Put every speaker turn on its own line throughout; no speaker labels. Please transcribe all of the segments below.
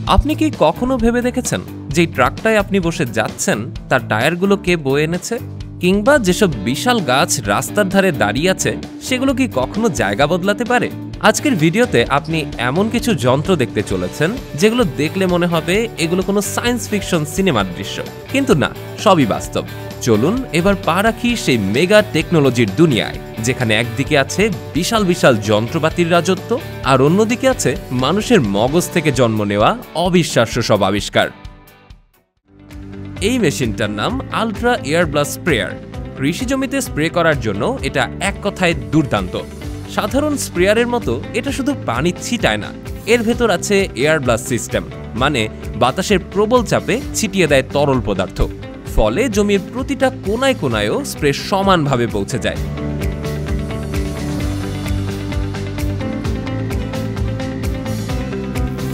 আপনি কি কখনো ভেবে দেখেছেন যে ট্রাকটায় আপনি বসে যাচ্ছেন তার টায়ারগুলো কে বয়ে এনেছে? কিংবা যেসব বিশাল গাছ রাস্তার ধারে দাঁড়িয়ে আছে সেগুলো কি কখনো জায়গা বদলাতে পারে? আজকের ভিডিওতে আপনি এমন কিছু যন্ত্র দেখতে চলেছেন যেগুলো দেখলে মনে হবে এগুলো কোনো সায়েন্স ফিকশন সিনেমার দৃশ্য, কিন্তু না, সবই বাস্তব। চলুন এবার পা রাখি সেই মেগা টেকনোলজির দুনিয়ায়, যেখানে একদিকে আছে বিশাল বিশাল যন্ত্রপাতির রাজত্ব আর অন্যদিকে আছে মানুষের মগজ থেকে জন্ম নেওয়া অবিশ্বাস্য সব আবিষ্কার। এই মেশিনটার নাম আল্ট্রা এয়ার ব্লাস্ট স্প্রেয়ার। কৃষি জমিতে স্প্রে করার জন্য এটা এক কথায় দুর্দান্ত। সাধারণ স্প্রেয়ারের মতো এটা শুধু পানি ছিটায় না, এর ভেতর আছে এয়ার ব্লাস্ট সিস্টেম, মানে বাতাসের প্রবল চাপে ছিটিয়ে দেয় তরল পদার্থ। ফলে জমির প্রতিটা কোনায় কোনায়ও স্প্রে সমানভাবে পৌঁছে যায়।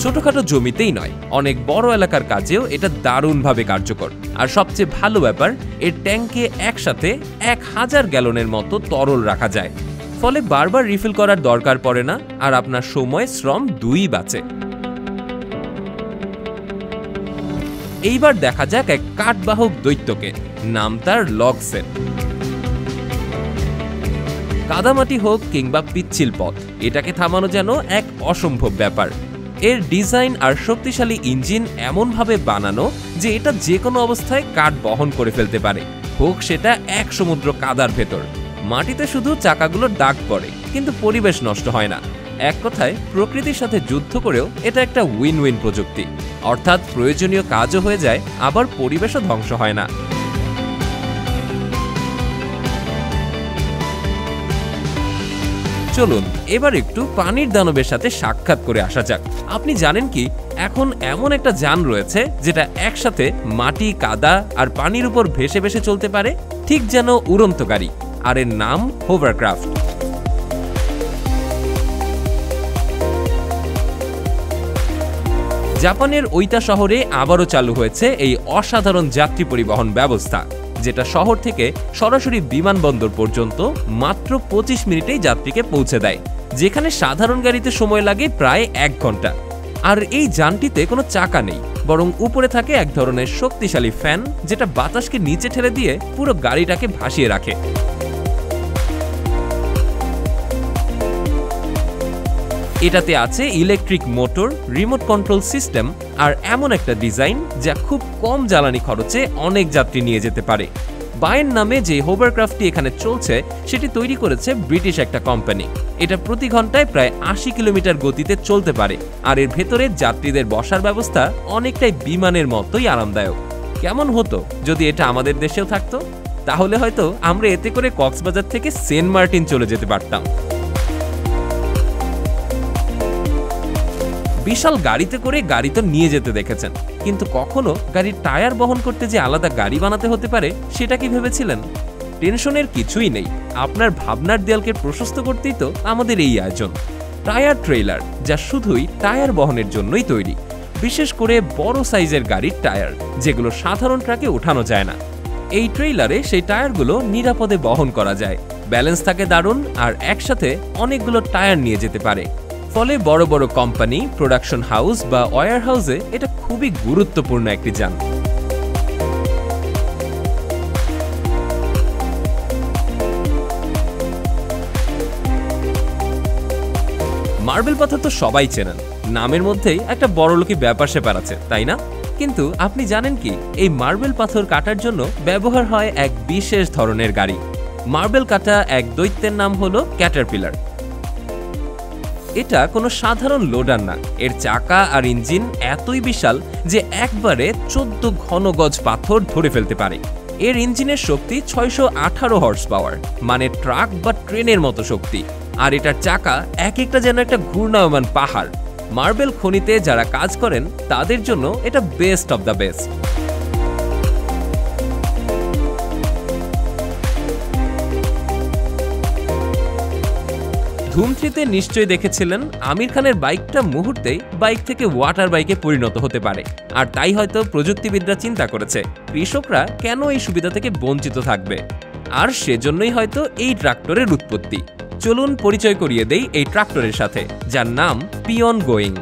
ছোটখাটো জমিতেই নয়, অনেক বড় এলাকার কাজেও এটা দারুণভাবে কার্যকর। আর সবচেয়ে ভালো ব্যাপার, এর ট্যাঙ্কে একসাথে 1000 গ্যালনের মতো তরল রাখা যায়। ফলে বারবার রিফিল করার দরকার পড়ে না, আর আপনার সময় শ্রম দুই বাঁচে। এইবার দেখা যাক এক কাঠবাহক দৈত্যকে, নাম তার লগসেট। কাদামাটি হোক কিংবা পিচ্ছিল পথ, এটাকে থামানো যেন এক অসম্ভব ব্যাপার। এর ডিজাইন আর শক্তিশালী ইঞ্জিন এমনভাবে বানানো যে এটা যে কোনো অবস্থায় কাঠ বহন করে ফেলতে পারে, হোক সেটা এক সমুদ্র কাদার ভেতর। মাটিতে শুধু চাকাগুলোর দাগ পড়ে, কিন্তু পরিবেশ নষ্ট হয় না। এক কথায় প্রকৃতির সাথে যুদ্ধ করেও এটা একটা উইন উইন প্রযুক্তি। অর্থাৎ প্রয়োজনীয় কাজও হয়ে যায়, আবার পরিবেশও ধ্বংস হয় না। চলুন এবার একটু পানির দানবের সাথে সাক্ষাৎ করে আসা যাক। আপনি জানেন কি, এখন এমন একটা যান রয়েছে যেটা একসাথে মাটি, কাদা আর পানির উপর ভেসে ভেসে চলতে পারে, ঠিক যেন উড়ন্ত গাড়ি। আর এর নাম হোভারক্রাফট। জাপানের ওইটা শহরে আবারও চালু হয়েছে এই অসাধারণ যাত্রী পরিবহন ব্যবস্থা, যেটা শহর থেকে সরাসরি বিমানবন্দর পর্যন্ত মাত্র 25 মিনিটেই যাত্রীকে পৌঁছে দেয়, যেখানে সাধারণ গাড়িতে সময় লাগে প্রায় 1 ঘন্টা। আর এই যানটিতে কোনো চাকা নেই, বরং উপরে থাকে এক ধরনের শক্তিশালী ফ্যান, যেটা বাতাসকে নিচে ঠেলে দিয়ে পুরো গাড়িটাকে ভাসিয়ে রাখে। এটাতে আছে electric motor, remote control system আর এমন একটা ডিজাইন যা খুব কম জ্বালানি খরচে অনেক যাত্রী নিয়ে যেতে পারে। বায়ের নামে যে হোভারক্রাফটটি এখানে চলছে সেটি তৈরি করেছে ব্রিটিশ একটা কোম্পানি। এটা প্রতি ঘন্টায় প্রায় 80 কিলোমিটার গতিতে চলতে পারে, আর এর ভেতরে যাত্রীদের বসার ব্যবস্থা অনেকটাই বিমানের মতোই আরামদায়ক। কেমন হতো যদি এটা আমাদের দেশেও থাকতো? তাহলে হয়তো আমরা এতে করে কক্সবাজার থেকে সেন্ট মার্টিন চলে যেতে পারতাম। বিশাল গাড়িতে করে গাড়ি তো নিয়ে যেতে দেখেছেন, কিন্তু কখনো গাড়ির টায়ার বহন করতে যে আলাদা গাড়ি বানাতে হতে পারে সেটা কি ভেবেছিলেন? টেনশনের কিছুই নেই, আপনার ভাবনার দেয়ালকে প্রশস্ত করতেই তো আমাদের এই আয়োজন। টায়ার ট্রেলার, যা শুধুই টায়ার বহনের জন্যই তৈরি, বিশেষ করে বড় সাইজের গাড়ির টায়ার, যেগুলো সাধারণ ট্রাকে ওঠানো যায় না। এই ট্রেলারে সেই টায়ারগুলো নিরাপদে বহন করা যায়, ব্যালেন্স থাকে দারুণ, আর একসাথে অনেকগুলো টায়ার নিয়ে যেতে পারে। ফলে বড় বড় কোম্পানি, প্রোডাকশন হাউস বা ওয়্যার হাউসে এটা খুবই গুরুত্বপূর্ণ একটি যান। মার্বেল পাথর তো সবাই চেনেন, নামের মধ্যেই একটা বড়লোকি ব্যাপার স্যাপার আছে, তাই না? কিন্তু আপনি জানেন কি, এই মার্বেল পাথর কাটার জন্য ব্যবহার হয় এক বিশেষ ধরনের গাড়ি। মার্বেল কাটা এক দৈত্যের নাম হলো ক্যাটারপিলার। এটা কোনো সাধারণ লোডার না, এর চাকা আর ইঞ্জিন এতই বিশাল যে একবারে 14 ঘন গজ পাথর ধরে ফেলতে পারে। এর ইঞ্জিনের শক্তি 618 হর্স পাওয়ার, মানে ট্রাক বা ট্রেনের মতো শক্তি। আর এটার চাকা এক একটা যেন একটা ঘূর্ণায়মান পাহাড়। মার্বেল খনিতে যারা কাজ করেন তাদের জন্য এটা বেস্ট অব দ্য বেস্ট। ধুম 3-তে নিশ্চয়ই দেখেছিলেন আমির খানের বাইকটা মুহূর্তেই বাইক থেকে ওয়াটার বাইকে পরিণত হতে পারে। আর তাই হয়তো প্রযুক্তিবিদরা চিন্তা করেছে কৃষকরা কেন এই সুবিধা থেকে বঞ্চিত থাকবে, আর সেজন্যই হয়তো এই ট্রাক্টরের উৎপত্তি। চলুন পরিচয় করিয়ে দেই এই ট্রাক্টরের সাথে, যার নাম পিয়ন গোয়িং।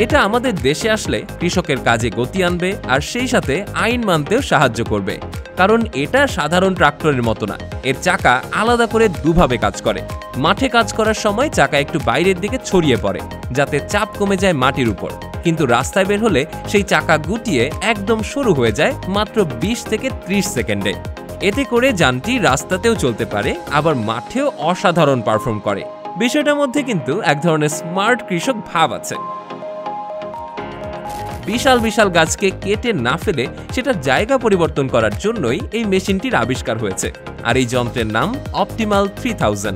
এটা আমাদের দেশে আসলে কৃষকের কাজে গতি আনবে আর সেই সাথে আইন মানতেও সাহায্য করবে, কারণ এটা সাধারণ ট্রাক্টরের মতো না। এর চাকা আলাদা করে দুভাবে কাজ করে। মাঠে কাজ করার সময় চাকা একটু বাইরের দিকে ছড়িয়ে পড়ে যাতে চাপ কমে যায় মাটির উপর, কিন্তু রাস্তায় বের হলে সেই চাকা গুটিয়ে একদম সরু হয়ে যায় মাত্র 20 থেকে 30 সেকেন্ডে। এতে করে যানটি রাস্তাতেও চলতে পারে, আবার মাঠেও অসাধারণ পারফর্ম করে। বিষয়টার মধ্যে কিন্তু এক ধরনের স্মার্ট কৃষক ভাব আছে। বিশাল বিশাল গাছকে কেটে না ফেলে সেটার জায়গা পরিবর্তন করার জন্যই এই মেশিনটির আবিষ্কার হয়েছে। আর এই যন্ত্রের নাম অপটিমাল 3000।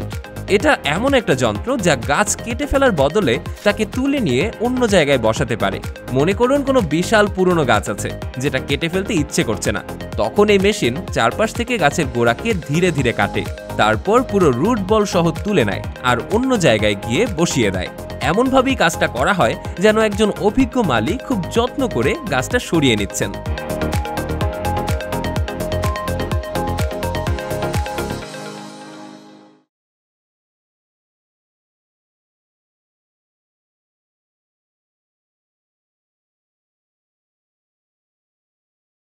এটা এমন একটা যন্ত্র যা গাছ কেটে ফেলার বদলে তাকে তুলে নিয়ে অন্য জায়গায় বসাতে পারে। মনে করুন কোনো বিশাল পুরনো গাছ আছে যেটা কেটে ফেলতে ইচ্ছে করছে না, তখন এই মেশিন চারপাশ থেকে গাছের গোড়াকে ধীরে ধীরে কাটে, তারপর পুরো রুট বল সহ তুলে নেয় আর অন্য জায়গায় গিয়ে বসিয়ে দেয়। এমনভাবেই কাজটা করা হয় যেন একজন অভিজ্ঞ মালিক খুব যত্ন করে গাছটা সরিয়ে নিচ্ছেন।